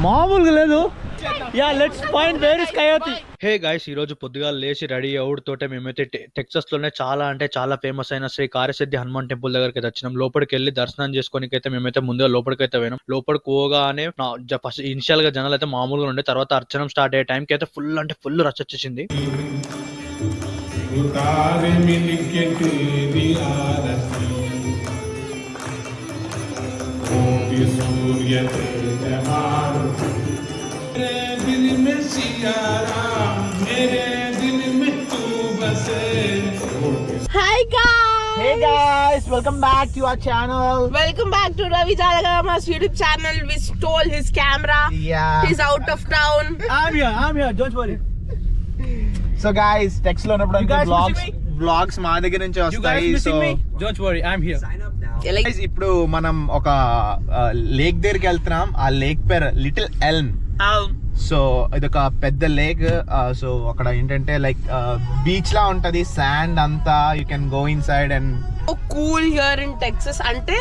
మామూలుగా లేదు. Yeah let's find where is coyote. Hey guys, ఈ రోజు పొద్దుగా లేచి రెడీ అవుడుతోటే మేమైతే టెక్సస్ లోనే చాలా అంటే చాలా ఫేమస్ అయిన శ్రీ కార్యసిద్ధి హనుమాన్ టెంపుల్ దగ్గరికి అయితే వచ్చినాం. లోపలికి వెళ్ళి దర్శనం చేసుకోనికి అయితే మేమైతే ముందుగా లోపలికి అయితే పోయినాం. లోపలికి పోగానే ఫస్ట్ ఇనిషియల్ గా జనాలు అయితే మామూలుగా ఉండే, తర్వాత అర్చనం స్టార్ట్ అయ్యే టైంకి అయితే ఫుల్ అంటే ఫుల్ రష్ వచ్చేసింది. Hi guys! Hey guys, welcome back to our channel. Welcome back to Ravi Jalagama's YouTube channel. We stole his camera. Yeah. He's out of town. I'm here, don't worry. So guys text లో ఉన్నప్పుడు vlogs మా దగ్గర నుంచి వస్తాయి. So don't worry, I'm here. guys, ఇప్పుడు మనం ఒక lake దగ్గరికి వెళ్తున్నాం. ఆ లేక్ పేరు లిటిల్ ఎల్మ్. సో ఇదొక పెద్ద లేక్. సో అక్కడ ఏంటంటే లైక్ బీచ్ లా ఉంటది, శాండ్ అంతా. You can go in side and So cool here in Texas. అంటే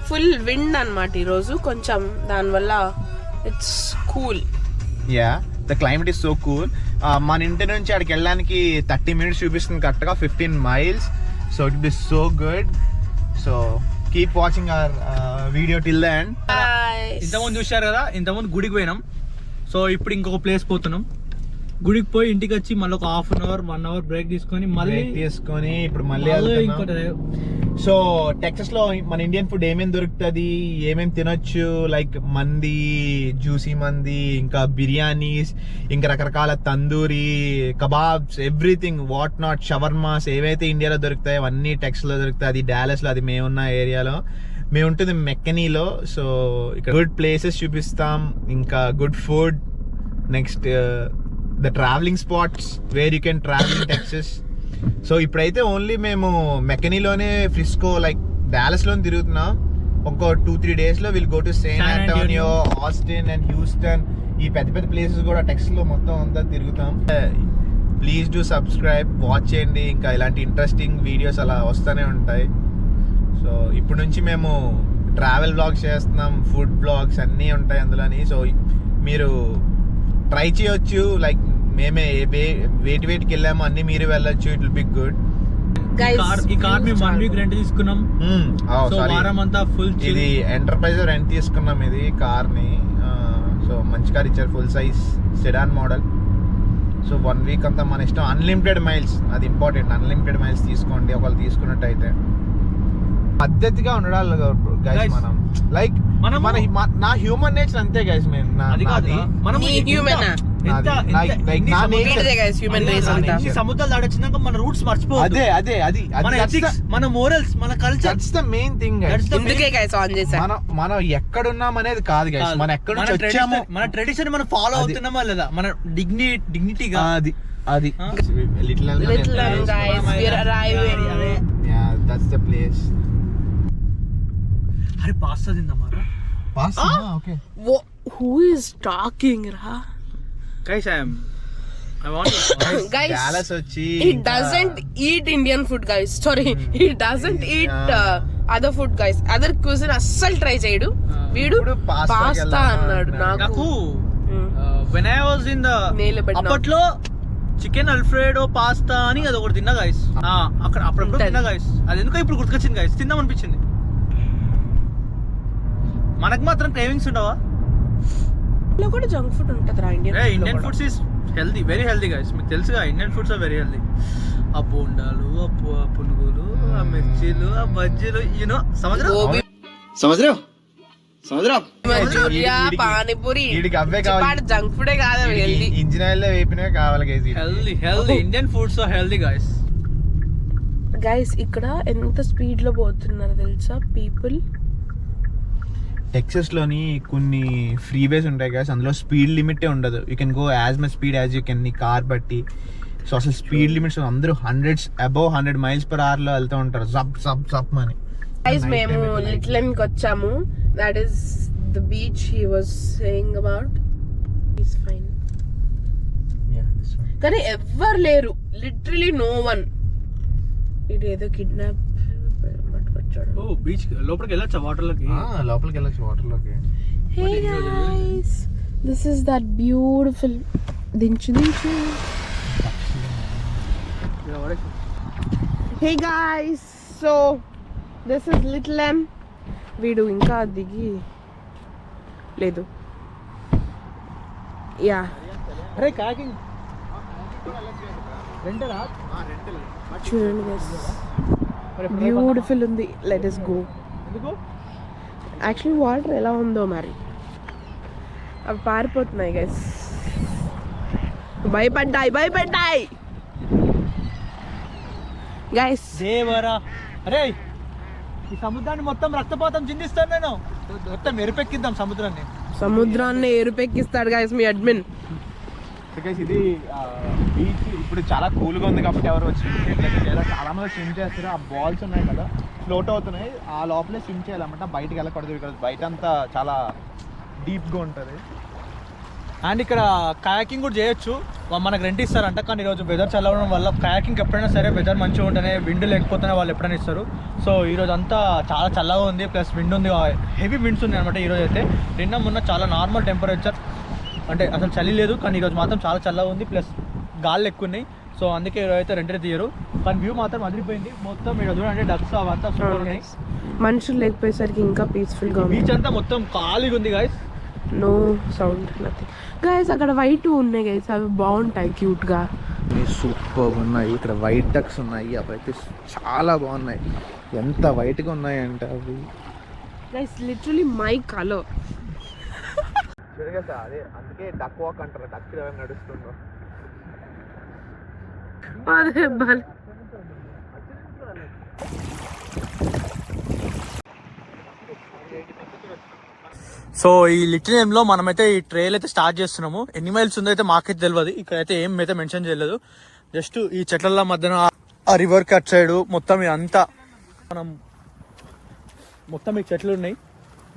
ఫుల్ విండ్ అన్నమాట ఈ రోజు కొంచెం, దానివల్ల it's cool. Yeah the climate is so cool. మన ఇంటి నుంచి అక్కడికి వెళ్ళడానికి 30 minutes చూపిస్తుంది కరెక్ట్ గా, 15 miles. So it be so good. So keep watching our video till the end. ఇంతకుముందు చూశారు కదా, ఇంతకుముందు గుడికి పోయినాం. సో ఇప్పుడు ఇంకొక ప్లేస్ పోతున్నాం. గుడికి పోయి ఇంటికి వచ్చి మళ్ళీ ఒక 1 hour బ్రేక్ తీసుకొని మళ్ళీ ఇప్పుడు మళ్ళీ సో టెక్సస్ లో మన ఇండియన్ ఫుడ్ ఏమేమి దొరుకుతుంది, ఏమేమి తినొచ్చు, లైక్ మంది, జ్యూసీ మంది, ఇంకా బిర్యానీస్, ఇంకా రకరకాల tandoori kebabs, everything what not, shawarmas ఏవైతే ఇండియాలో దొరుకుతాయో అవన్నీ టెక్సస్ లో దొరుకుతాయి. అది డాలస్ లో, అది మేమున్న ఏరియాలో. మేము ఉంటుంది మెక్కనీలో. సో ఇక్కడ గుడ్ ప్లేసెస్ చూపిస్తాం, ఇంకా good food. Next the travelling spots where you can travel in Texas. So ఇప్పుడైతే ఓన్లీ మేము మెక్కనీలోనే, ఫ్రిస్కో, లైక్ డాలస్ లోనే తిరుగుతున్నాం. ఇంకో 2-3 days లో will go to Saint Antonio, Austin and Houston. ఈ పెద్ద పెద్ద ప్లేసెస్ కూడా టెక్సస్ లో మొత్తం అంతా తిరుగుతాం. ప్లీజ్ డూ సబ్స్క్రైబ్, వాచ్ చేయండి. ఇంకా ఇలాంటి ఇంట్రెస్టింగ్ వీడియోస్ అలా వస్తూనే ఉంటాయి. సో ఇప్పుడు నుంచి మేము ట్రావెల్ బ్లాగ్స్ చేస్తున్నాం, ఫుడ్ బ్లాగ్స్ అన్నీ ఉంటాయి అందులోని. సో మీరు ట్రై చేయొచ్చు. లైక్ మేమే వేటికి వెళ్ళాము అన్ని మీరు వెళ్ళొచ్చు. It will be good. ఈ కార్ మేము 1 week రెంట్ తీసుకున్నాం. వారం అంతా ఫుల్. ఇది ఎంటర్ప్రైజ్ రెంట్ తీసుకున్నాం ఇది కార్ ని. సో మంచి కార్ ఇచ్చారు, full size sedan model. So 1 week అంతా మన ఇష్టం. అన్లిమిటెడ్ మైల్స్, అది ఇంపార్టెంట్. అన్లిమిటెడ్ మైల్స్ తీసుకోండి ఒకళ్ళు తీసుకున్నట్టయితే. పద్ధతిగా ఉండాలి గైస్ మనం. లైక్ నా హ్యూమన్ నేచర్ అంతే గైస్. సముద్రాలు దాడొచ్చినాక మన రూట్స్ మర్చిపో. అదే మన ఎథిక్స్, మన మోరల్స్, మన culture. That's the main thing guys. మనం ఎక్కడున్నాం అనేది కాదు గైస్, మనం ఎక్కడ నుంచి వచ్చాము, మన ట్రెడిషన్ మనం ఫాలో అవుతున్నామా లేదా, మన డిగ్నిటీగా. అది లిటిల్ that's the place. అరే పాస్తా తిందామారా? Pasta okay. Who is talking ra? Guys, I want guys, Dallas వచ్చి he doesn't eat Indian food guys. Sorry, he doesn't eat other food guys. Other cuisine అస్సలు try చేయడు వీడు. Pasta అన్నాడు నాకు. when I was in the అప్పట్లో chicken Alfredo pasta అని అది ఒకటి తిన్నా గైస్. అక్కడ అప్పుడప్పుడు తిన్నా గైస్. అది ఎందుకో ఇప్పుడు గుర్తుకొచ్చింది గైస్, తిందాం అనిపించింది. మనకు మాత్రం క్రేవింగ్స్ ఉండవా? లో కూడా జంక్ ఫుడ్ ఉంటది. Indian foods is healthy, very healthy guys. మీకు తెలుసుగా Indian foods are very healthy. ఆ బోండాలు, ఆ పునుగులు, ఆ మిర్చీలు, ఆ బజ్జీలు, యూనో సముద్రం పానీపూరి అవే కావాలి. జంక్ ఫుడే కాదు, హెల్దీ. ఇంజిన్ ఆయిల్ లో వేపినవే కావాలి guys. Healthy Indian foods are healthy guys. Guys ఇక్కడ ఎంత స్పీడ్ లో పోతున్నారు తెలుసా పీపుల్. టెక్సస్ లోని కొన్ని ఫ్రీవేస్ ఉంటాయి గైస్, అందులో స్పీడ్ లిమిటే ఉండదు. You can go as much speed as you can, నీ కార్ బట్టి. సో అసలు స్పీడ్ లిమిట్స్ అందరూ 100 miles per hour లో వెళ్తూ ఉంటారు, జప్ అని. గైస్ మేము లిటిల్ ఎల్మ్ కి వచ్చాము. That is the beach he was saying about. It's fine. కానీ ఎవ్వరు లేరు, లిటరలీ నో వన్. ఇదేదో కిడ్నాప్ పట్టుకొచ్చాడు. ఓ బీచ్ లోపలికి వెళ్ళొచ్చా? వాటర్ లోకి లోపలికి వెళ్ళొచ్చు వాటర్ లోకి. Hey guys, this is that beautiful దించు. Hey guys, so this is Little Elm. వీడు ఇంకా దిగి లేదు. యా, అరే కాకింగ్ చూడండి గైస్, బ్యూటిఫుల్ ఉంది. Let us go. Actually water ఎలా ఉందో మరి, అవి పారిపోతున్నాయి గైస్. భయపడ్డాయి గైస్. దేవరా, అరే ఈ సముద్రాన్ని మొత్తం రక్తపాతం చిందిస్తాను నేను. మొత్తం ఎరుపెక్కిద్దాం సముద్రాన్ని ఎరుపెక్కిస్తాడు గైస్ మీ అడ్మిన్. ఇది బీచ్ ఇప్పుడు చాలా కూల్గా ఉంది కాబట్టి ఎవరు వచ్చి చాలా మంది స్విమ్ చేస్తారు. ఆ బాల్స్ ఉన్నాయి కదా, ఫ్లోట్ అవుతున్నాయి, ఆ లోపలే స్విమ్ చేయాలన్నమాట. బయటకు వెళ్ళకూడదు, ఇక్కడ బయట అంతా చాలా డీప్గా ఉంటుంది. అండ్ ఇక్కడ కయాకింగ్ కూడా చేయొచ్చు, మనకు రెంట్ ఇస్తారంట. కానీ ఈరోజు వెదర్ చల్లవడం వల్ల కయాకింగ్ ఎప్పుడైనా సరే వెదర్ మంచిగా ఉంటేనే, విండ్ లేకపోతేనే వాళ్ళు ఎప్పుడైనా ఇస్తారు. సో ఈరోజు అంతా చాలా చల్లగా ఉంది, ప్లస్ విండ్ ఉంది, హెవీ విండ్స్ ఉంది అనమాట ఈరోజు అయితే. నిన్న మొన్న చాలా నార్మల్ టెంపరేచర్, అంటే అసలు చలి లేదు. కానీ ఈరోజు మాత్రం చాలా చల్లగా ఉంది, ప్లస్ గాళ్ళు ఎక్కువ ఉన్నాయి. సో అందుకే ఈరోజు అయితే రెంట్ తీయరు. కానీ వ్యూ మాత్రం అదిరిపోయింది మొత్తం. ఈరోజు చూడండి డక్స్ అవంతా సూపర్ ఉన్నాయి. మనుషులు లేకపోయేసరికి ఇంకా పీస్ఫుల్గా ఉంది. బీచ్ అంతా మొత్తం ఖాళీగా ఉంది guys, no sound nothing. Guys అక్కడ వైట్ ఉన్నాయి గైస్, అవి బాగుంటాయి క్యూట్గా. సూపర్ ఉన్నాయి. ఇక్కడ వైట్ డక్స్ ఉన్నాయి, అవి అయితే చాలా బాగున్నాయి. ఎంత వైట్గా ఉన్నాయి అంటే అవి గైస్ లిటరలీ మై కలర్. అదే అందుకే డక్ వాక్ అంటారు, డక్ నడుస్తుందో. అదే బాల్. సో ఈ లిటిల్ నేమ్ లో మనమైతే ఈ ట్రైల్ అయితే స్టార్ట్ చేస్తున్నాము. ఎన్ని మైల్స్ ఉందో అయితే మాకైతే తెలియదు, ఇక్కడైతే ఏం అయితే మెన్షన్ చేయలేదు. జస్ట్ ఈ చెట్ల మధ్యన ఆ రివర్ కి అటు సైడ్ మొత్తం ఇదంతా మనం మొత్తం ఈ చెట్లు ఉన్నాయి,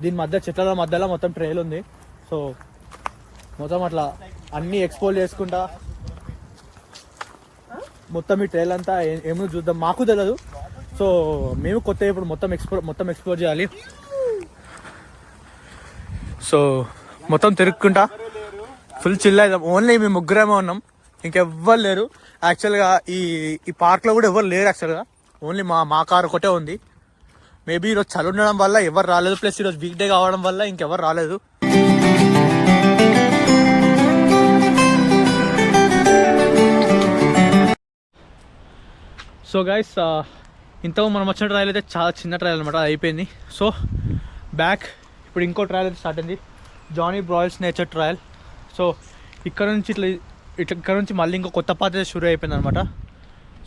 దీని మధ్య చెట్ల మధ్యలో మొత్తం ట్రైల్ ఉంది. సో మొత్తం అట్లా అన్ని ఎక్స్ప్లోర్ చేసుకుంటా మొత్తం ఈ ట్రైల్ అంతా ఏమో చూద్దాం. మాకు తెలియదు, సో మేము కొత్త ఇప్పుడు మొత్తం ఎక్స్ప్లోర్ చేయాలి. సో మొత్తం తిరుక్కుంటా ఫుల్ చిల్ అవుదాం. ఓన్లీ మేము ముగ్గురేమో ఉన్నాం, ఇంకెవ్వరు లేరు. యాక్చువల్గా ఈ పార్క్లో కూడా ఎవరు లేరు. యాక్చువల్గా ఓన్లీ మా కారు ఒకటే ఉంది. మేబీ ఈరోజు చలి ఉండడం వల్ల ఎవరు రాలేదు, ప్లస్ ఈరోజు వీక్ డే కావడం వల్ల ఇంకెవరు రాలేదు. సో గైస్, ఇంతకు మనం వచ్చిన ట్రయల్ అయితే చాలా చిన్న ట్రయల్ అనమాట, అయిపోయింది. సో బ్యాక్ ఇప్పుడు ఇంకో ట్రయల్ అయితే స్టార్ట్ అయింది, జానీ బ్రాయిల్స్ నేచర్ ట్రయల్. సో ఇక్కడ నుంచి మళ్ళీ ఇంకో కొత్త పాత అయితే షురూ అయిపోయింది అనమాట.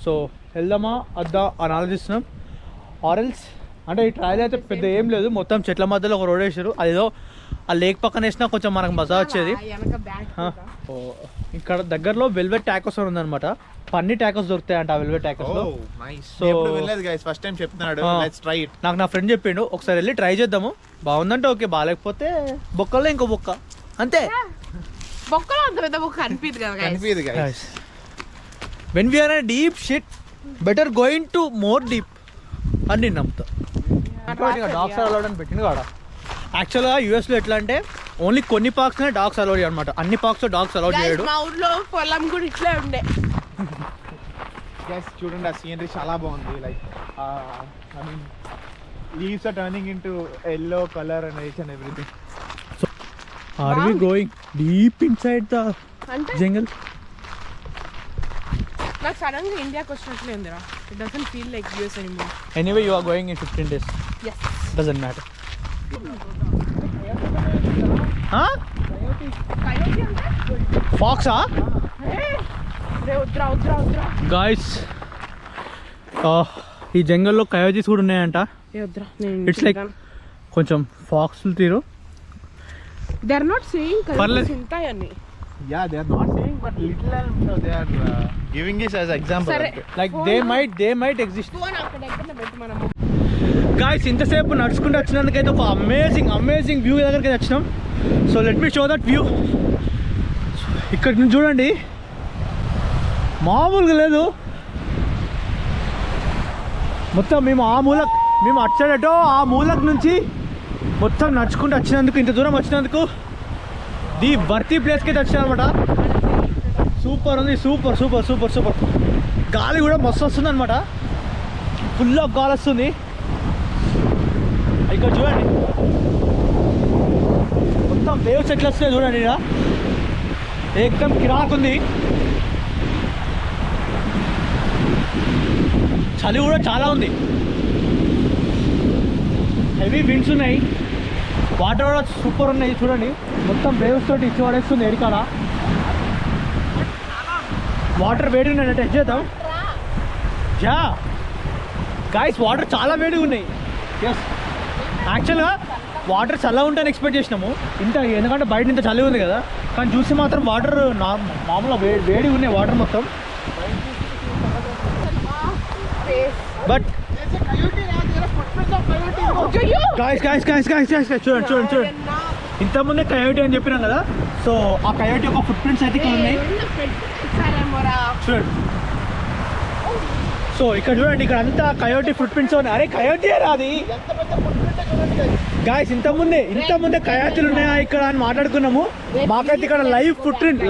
సో వెళ్దామా వద్దా అని ఆలోచిస్తున్నాం. ఆరెల్స్ అంటే ఈ ట్రయల్ అయితే పెద్ద ఏం లేదు, మొత్తం చెట్ల మధ్యలో ఒక రోడ్ వేసారు. అదేదో ఆ లేక్ పక్కన వేసినా కొంచెం మనకు మజా వచ్చేది. ఇక్కడ దగ్గరలో వెల్వెట్ టాకోస్ ఉందన్నమాట, పన్నీ టాకోస్ దొరుకుతాయి అంట ఆ వెల్వెట్ టాకోస్ లో. సో ఫస్ట్ టైం చెప్తున్నాడు, నాకు నా ఫ్రెండ్ చెప్పిండు ఒకసారి వెళ్ళి ట్రై చేద్దాము, బాగుందంటే ఓకే, బాగాలేకపోతే బొక్కలో ఇంకో బొక్క అంతే. బొక్కలో అంత పెద్ద బొక్క అనిపిదు కదా. When we're in deep shit better going to more deep అని నేను నమ్ముతా. డాగ్స్ అలౌడ్ అని పెట్టింది కాడ. యాక్చువల్గా యూఎస్లో ఎట్లా అంటే ఓన్లీ కొన్ని పార్క్స్ డాగ్స్ అలౌడ్ అనమాట, అన్ని పార్క్స్ డాగ్స్ అలౌడ్ చేయడు. మా ఊర్లో పొలం కూడా ఇట్లా ఉండే. చూడండి ఆ సీనరీ చాలా బాగుంది. Like I mean leaves are turning into yellow colour and each and everything. So are we going deep inside the jungle? నాకు సడన్ గా ఇండియాకి వచ్చినట్లే ఉందిరా. It doesn't feel like US anymore. Anyway you are going in 15 days. yes, doesn't matter. Coyote అంటే ఫాక్సా? రే ఉద్రా guys, ఈ జంగల్లో కయోటీస్ కూడా ఉన్నాయంట. ఇట్స్ లైక్ కొంచెం ఫాక్స్లు తీరు. దే ఆర్ నాట్ సేయింగ్ కయోటీస్ ఉంటాయని. Yeah, they are not saying, but little and they are giving this as example. Like they might exist. Phone అక్కడ ఎక్కడ పెట్టి మనము. గాయ్స్, ఇంతసేపు నడుచుకుంటూ వచ్చినందుకైతే ఒక అమేజింగ్ వ్యూ దగ్గరికి వచ్చినాం. So let me show that view. ఇక్కడ నుంచి చూడండి, మామూలుగా లేదు. మొత్తం మేము అటు సైడ్ అటో ఆ మూలకు నుంచి మొత్తం నడుచుకుంటూ వచ్చినందుకు, ఇంత దూరం వచ్చినందుకు ది వర్తి ప్లేస్కి అయితే వచ్చాను అనమాట. సూపర్ ఉంది, సూపర్ సూపర్ సూపర్ సూపర్. గాలి కూడా మస్తు వస్తుంది అనమాట, ఫుల్ ఆఫ్ గాలి వస్తుంది. ఇక్కడ చూడండి మొత్తం వేవ్స్ ఎట్లా వస్తున్నాయి చూడండి. ఇక్కడ ఏకదం కిరాక్ ఉంది. చలి కూడా చాలా ఉంది, హెవీ విండ్స్ ఉన్నాయి, వాటర్ కూడా సూపర్ ఉన్నాయి. చూడండి మొత్తం వేవ్స్ తోటి ఇచ్చి పడేస్తుంది ఎడికాడ. వాటర్ వేడి ఉన్నాయి, టెస్ట్ చేద్దాం. యా గాయస్, వాటర్ చాలా వేడిగా ఉన్నాయి. ఎస్, యాక్చువల్గా వాటర్ చల్లగా ఉంటాయని ఎక్స్పెక్ట్ చేసినాము ఇంత, ఎందుకంటే బయట ఇంత చలి ఉంది కదా. కానీ చూసి మాత్రం వాటర్ మామూలుగా వేడిగా ఉన్నాయి వాటర్ మొత్తం. But guys guys guys guys guys చూడండి చూడండి చూడండి, ఇంతకుముందే కయోటి అని చెప్పినాం కదా. సో ఆ కయోటి యొక్క ఫుట్ ప్రింట్స్ అయితే ఇక్కడ ఉన్నాయి చూడండి. సో ఇక్కడ చూడండి, ఇక్కడ అంతా కయోటి ఫుట్ ప్రింట్స్ ఉన్నాయి. అరే కయోటి రాది గాయస్, ఇంతకుముందే కయోటీలు ఉన్నాయా ఇక్కడ అని మాట్లాడుకున్నాము. మాకైతే ఇక్కడ live foot print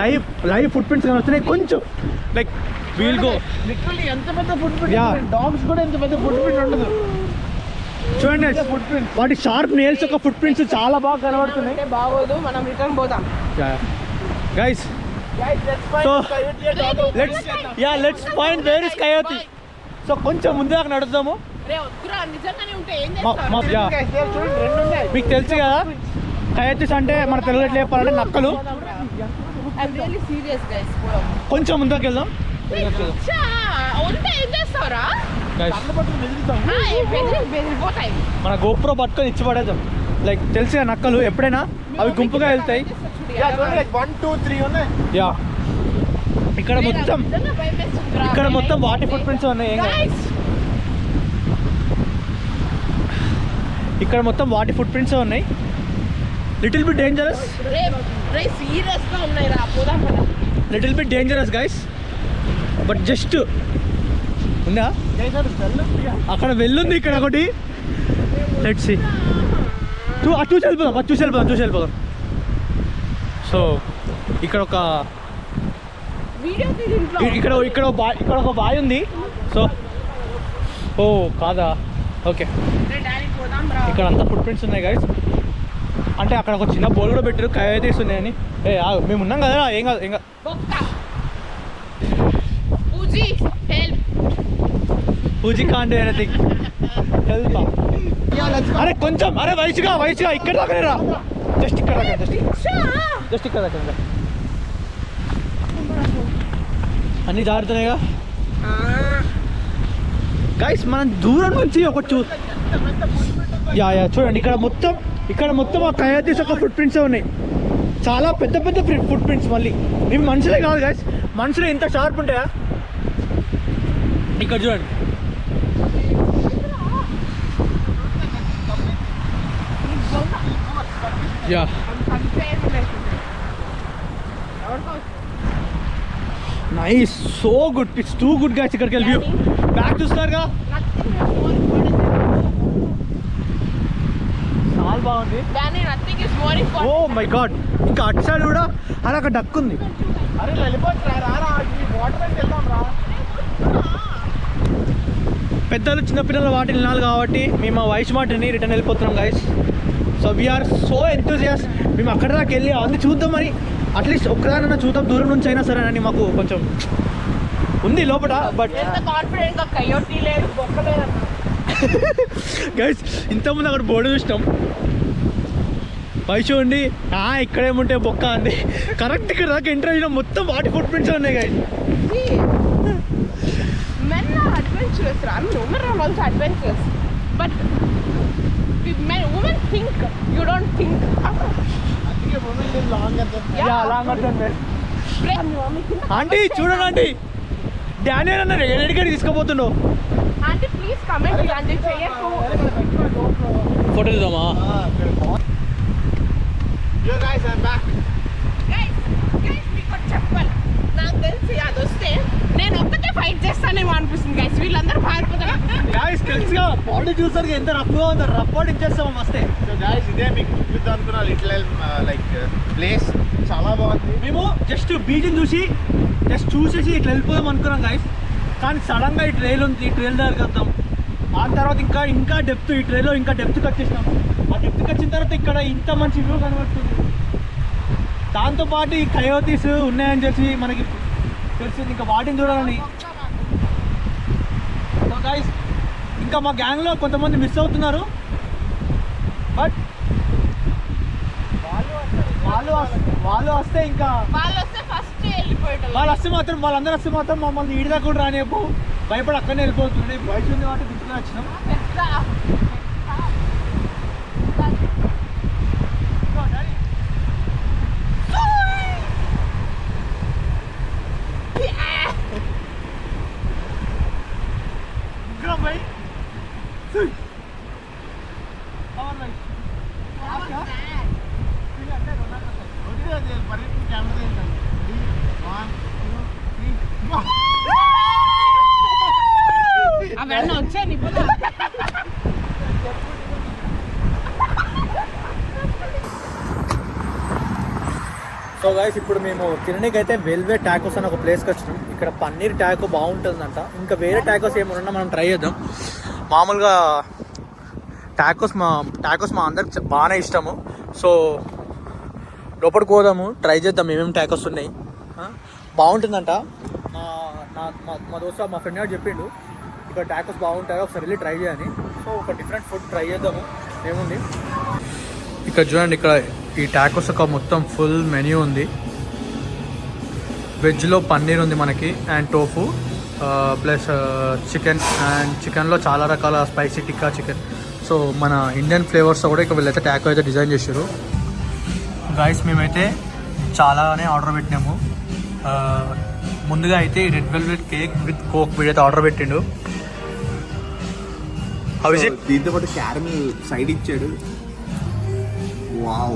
live foot prints కానీ వస్తున్నాయి. కొంచెం లైక్ వీల్ గో లిటరల్లీ ఎంత పెద్ద ఫుట్ ప్రింట్, డాగ్స్ కూడా ఎంత పెద్ద ఫుట్ ప్రింట్ ఉండదు. చూడండి ఫుట్ ప్రింట్, వాటి షార్ప్ నేల్స్ యొక్క ఫుట్ ప్రింట్స్ చాలా బాగా కనబడుతున్నాయి. బాగోదు, మనం రిటర్న్ పోదాం guys. So let's find where is coyote. సో కొంచెం ముందు దాకా నడుద్దాము. మీకు తెలుసు కదా కయోటీస్ అంటే మన తెలుగులో ఎట్లా చెప్పాలంటే నక్కలు. కొంచెం ముందుకు వెళ్దాం. మన గోప్రో పట్టుకొని ఇచ్చి పడేద్దాం. లైక్ తెలిసిన నక్కలు ఎప్పుడైనా అవి గుంపుగా వెళ్తాయి. యా, ఇక్కడ మొత్తం వాటి ఫుట్ ప్రింట్స్ ఉన్నాయి. ఇక్కడ మొత్తం వాటి ఫుట్ ప్రింట్స్ ఉన్నాయి. Little bit dangerous, little bit dangerous guys. But just ఉందా అక్కడ వెళ్ళుంది, ఇక్కడ ఒకటి. లెట్స్ సీ, చూసి వెళ్ళిపోదాం. సో ఇక్కడ ఒక బాయ్ ఉంది. సో ఓ కాదా, ఓకే. ఇక్కడ అంతా ఫుట్ ప్రింట్స్ ఉన్నాయి గైస్. అంటే అక్కడ ఒక చిన్న బోల్ కూడా పెట్టారు, కయోటీస్ ఉన్నాయని. మేము ఉన్నాం కదా, ఏం కాదు. Pooji can't anything help. అరే కొంచెం, అరే వయసుగా ఇక్కడ దాకా రా, జస్ట్ ఇక్కడ దాకా అన్నీ జారుతున్నాయిగా గైస్. మనం దూరం నుంచి ఒక చూడండి, ఇక్కడ మొత్తం ఆ కయోటీస్ యొక్క ఫుట్ ప్రింట్స్ ఉన్నాయి. చాలా పెద్ద ఫుట్ ప్రింట్స్. మళ్ళీ ఇవి మనుషులే కాదు గైస్, మనుషులు ఇంత షార్ప్ ఉంటాయా? ఇక్కడ చూడండి, yeah nice, so good, it's too good guys. ఇక్కడికి వెళ్ళి వ్యూ బ్యాక్ చూస్తారుగా, చాలా బాగుంది. ఓ మై గాడ్, ఇంకా అటు సైడ్ కూడా అలా ఒక డక్ ఉంది. పెద్దలు చిన్నపిల్లల వాటిని వినాలి కాబట్టి మేము ఆ వాయిస్ మాటని రిటర్న్ వెళ్ళిపోతున్నాం guys. So we're so enthusiast. మేము అక్కడ దాకా వెళ్ళి అది చూద్దామని, అట్లీస్ట్ ఒక్కదానన్నా చూద్దాం దూరం నుంచి అయినా సరే అని మాకు కొంచెం ఉంది లోపల. బట్ గైస్, ఇంతకుముందు అక్కడ బోర్డు చూసినాం, పై చూడండి, ఇక్కడేముంటే బొక్క అంది. కరెక్ట్ ఇక్కడ దాకా ఎంటర్ అయినా మొత్తం వాటి ఫుట్ ప్రింట్స్ ఉన్నాయి guys. Men are adventurous. I mean, women are also adventurous. But women think. You don't think. I think a woman live longer than men. Yeah, longer than men. Aunty చూడండి, aunty Daniel అన్నారు ఎక్కడికి తీసుకుపోతున్నావు. Aunty please comment. Aunty చేయకు. Photo తీద్దామా? Yo guys, I'm back. Guys, we got చెప్పాలి. నాకు తెలిసి అది వస్తే నేను ఒక్కటే ఫైట్ చేస్తానేమో అనిపిస్తుంది గైస్. వీళ్ళందరూ పారిపోతారు. గాయస్ తెలుసుగా బాడీ చూసారు ఎంత రఫ్గా ఉంది, రఫ్ బాడీ ఇచ్చేస్తాం వస్తే. సో గాయస్ ఇదే మీకు చూపిద్దాం అనుకున్నా లిటిల్ లైక్ ప్లేస్ చాలా బాగుంది. మేము జస్ట్ బీచ్ని చూసేసి ఇట్లా వెళ్ళిపోదాం అనుకున్నాం గాయస్. కానీ సడన్గా ఈ ట్రైల్ ఉంది, ఈ ట్రైల్ దగ్గరికి వద్దాం. ఆ తర్వాత ఇంకా డెప్త్, ఈ ట్రైల్లో ఇంకా డెప్త్కి వచ్చేసినాం. ఆ డెప్త్కి వచ్చిన తర్వాత ఇక్కడ ఇంత మంచి వ్యూ కనబడుతుంది. దాంతోపాటు ఈ కయోతీస్ ఉన్నాయని చెప్పి మనకి తెలిసింది, ఇంకా వాటిని చూడాలని. సో గైస్ ఇంకా మా గ్యాంగ్లో కొంతమంది మిస్ అవుతున్నారు. బట్ వాళ్ళు వస్తే ఇంకా వాళ్ళు వస్తే ఫస్ట్ వెళ్ళిపోయారు. వాళ్ళందరూ వస్తే మాత్రం మమ్మల్ని ఈడిదా కూడా రానివ్వు, భయపడి అక్కడనే వెళ్ళిపోతుంది. బయట ఉంది కాబట్టి గుర్తుగా వచ్చినాం. అవన్నీ వచ్చాయి నిపుణులు. సో గైస్ ఇప్పుడు మేము తినడానికి అయితే వెల్వే టాకోస్ అని ఒక ప్లేస్కి వచ్చినాం. ఇక్కడ పన్నీర్ టాకో బాగుంటుందంట. ఇంకా వేరే టాకోస్ ఏమన్నా మనం ట్రై చేద్దాం. మామూలుగా టాకోస్ మా అందరికి బాగానే ఇష్టము. సో లోపలికి పోదాము, ట్రై చేద్దాం ఏమేమి టాకోస్ ఉన్నాయి. బాగుంటుందంట. మా దోస్త మా ఫ్రెండ్ గారు చెప్పిండు ఇక్కడ టాకోస్ బాగుంటాయో ఒకసారి వెళ్ళి ట్రై చేయని. సో ఒక డిఫరెంట్ ఫుడ్ ట్రై చేద్దాము. ఏముంది ఇక్కడ చూడండి, ఇక్కడ ఈ టాకోస్ ఒక మొత్తం ఫుల్ మెన్యూ ఉంది. వెజ్లో పన్నీర్ ఉంది మనకి, and tofu plus chicken, and చికెన్లో చాలా రకాల స్పైసీ టిక్కా చికెన్. సో మన ఇండియన్ ఫ్లేవర్స్ కూడా ఇక్కడ వీళ్ళైతే టాకో అయితే డిజైన్ చేశారు. గైస్ మేమైతే చాలానే ఆర్డర్ పెట్టినాము. ముందుగా అయితే red velvet cake with coke వీడైతే ఆర్డర్ పెట్టిండు. దీంతో పాటు క్యారమెల్ సైడ్ ఇచ్చాడు. Wow,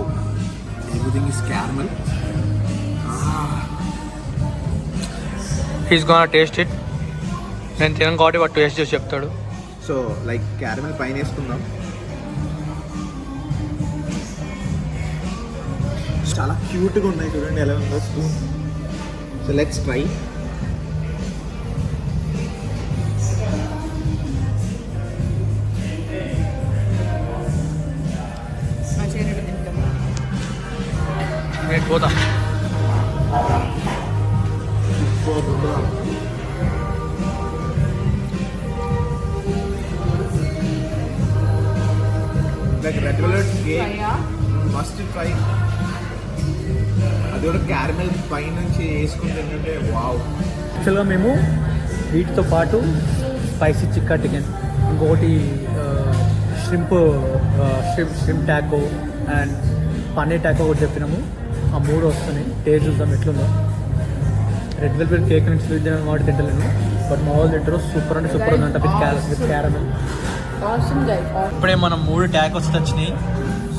everything is caramel. He's gonna taste it. నేను తినను కాబట్టి వాడు టేస్ట్ చేసి చెప్తాడు. సో లైక్ క్యారమెల్ పైన వేసుకుందాం. చాలా క్యూట్గా ఉన్నాయి చూడండి ఎలా ఉందో స్పూన్. So let's try. నేను పోతా. Like red velvet cake must try. అది కూడా క్యారమెల్ పై నుంచి వేసుకుంటే వావ్. యాక్చువల్గా మేము వీటితో పాటు స్పైసీ చిక్కా చికెన్, ఇంకొకటి shrimp Taco and paneer Taco కూడా చెప్పినాము. ఆ మూడు వస్తున్నాయి. టేస్ట్ చూద్దాం ఎట్లుందో. రెడ్ వెల్వెట్ కేక్ నుంచి స్వీట్ తినడం కాబట్టి తింటలేను, బట్ మా వాళ్ళు తింటారు. సూపర్ అంటే సూపర్ ఉందంట విత్ క్యారమెల్. ఇప్పుడే మనం 3 టాకోస్ వచ్చినాయి.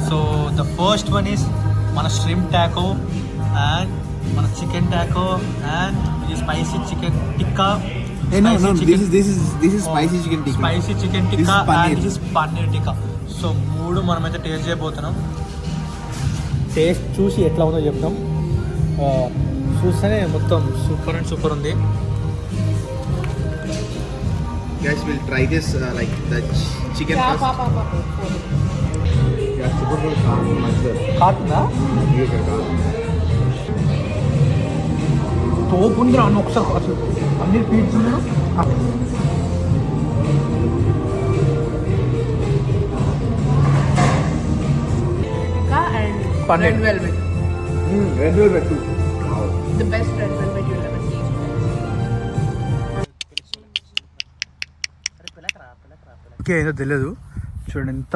So the first one is మన ష్రింప్ టాకో, అండ్ మన చికెన్ టాకో, అండ్ ఇది spicy chicken tikka. Spicy chicken tikka and this paneer tikka. So 3 మనమైతే టేస్ట్ చేయబోతున్నాం. టేస్ట్ చూసి ఎట్లా ఉందో చెప్తాం. చూస్తేనే మొత్తం సూపర్ అండ్ సూపర్ ఉంది. Guys, we'll try this like the chicken first. Yeah, super good. కాటుందా తోపు ఉంది అన్న. ఒకసారి అసలు అన్ని పీల్చున్నాను. Red velvet. Red velvet too. Wow. The best red velvet you'll ever taste. ఏదో తెలియదు. చూడండి ఎంత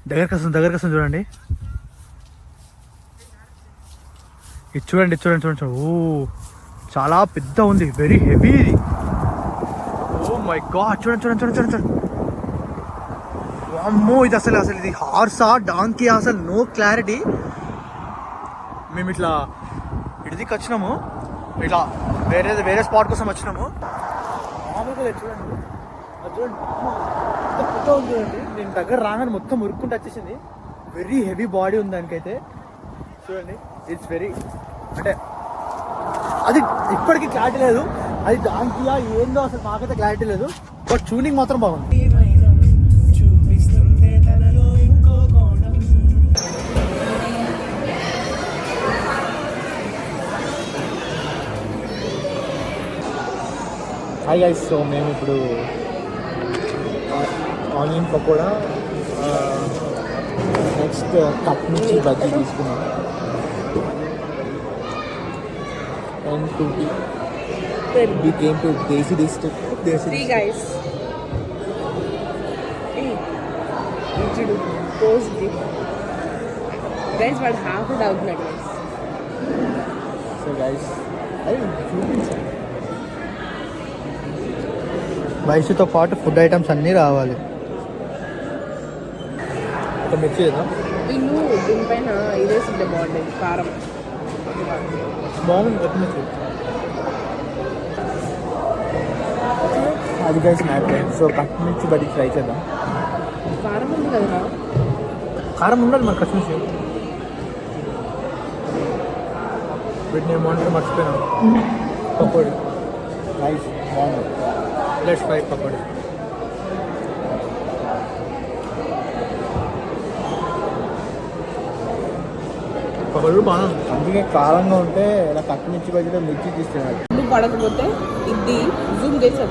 దగ్గరకు వస్తుంది చూడండి. ఇది చూడండి. ఓ చాలా పెద్ద ఉంది, వెరీ హెవీ ఇది. ఓ మై గాడ్, చూడండి. అమ్మో, ఇది అసలు ఇది హార్సా డాంకీ అసలు నో క్లారిటీ. మేము ఇట్లా ఇడిదికి వచ్చినాము. ఇట్లా వేరే స్పాట్ కోసం వచ్చినాము. మామూలుగా చూడండి, అది చూడండి ఎంత పెద్ద ఉంది చూడండి. నేను దగ్గర రాగానే మొత్తం ఉరుక్కుంటూ వచ్చేసింది. వెరీ హెవీ బాడీ ఉంది దానికైతే. చూడండి ఇట్స్ వెరీ అంటే అది ఇప్పటికీ క్లారిటీ లేదు, అది దానికి ఏందో అసలు మాకైతే క్లారిటీ లేదు. బట్ ట్యూనింగ్ మాత్రం బాగుంది. హాయ్ గైస్, సో మేము ఇప్పుడు ఆనియన్ పకోడా నెక్స్ట్ కట్ నుంచి బజ్జీ తీసుకున్నాం. And 2 we came to Desi district. See guys, post guys, what half it out guys. So guys, వయసుతో పాటు ఫుడ్ ఐటమ్స్ అన్నీ రావాలి. ఒక మిర్చి కదా వీళ్ళు దీనిపైన ఇదేసింటే బాగుండేది, కారం బాగుంది. కొత్త మిర్చి అది గైస్ మ్యాట్. సో కట్ మిర్చి బజ్జీ ట్రై చేద్దాం. కారం ఉంది కదా, కారం ఉండాలి మరి కచ్చిమిర్చి. వీటిని ఏమంటే మర్చిపోయినాను. పకోడీ నైస్, బాగుంది. Let's fry pakodi. పకోడీ బాగుంది. అందుకే కారంగా ఉంటే ఇలా కట్ మిర్చి బజ్జీలో మిర్చి తీసుకున్నాడు. పడకపోతే ఇది జూమ్ చేసి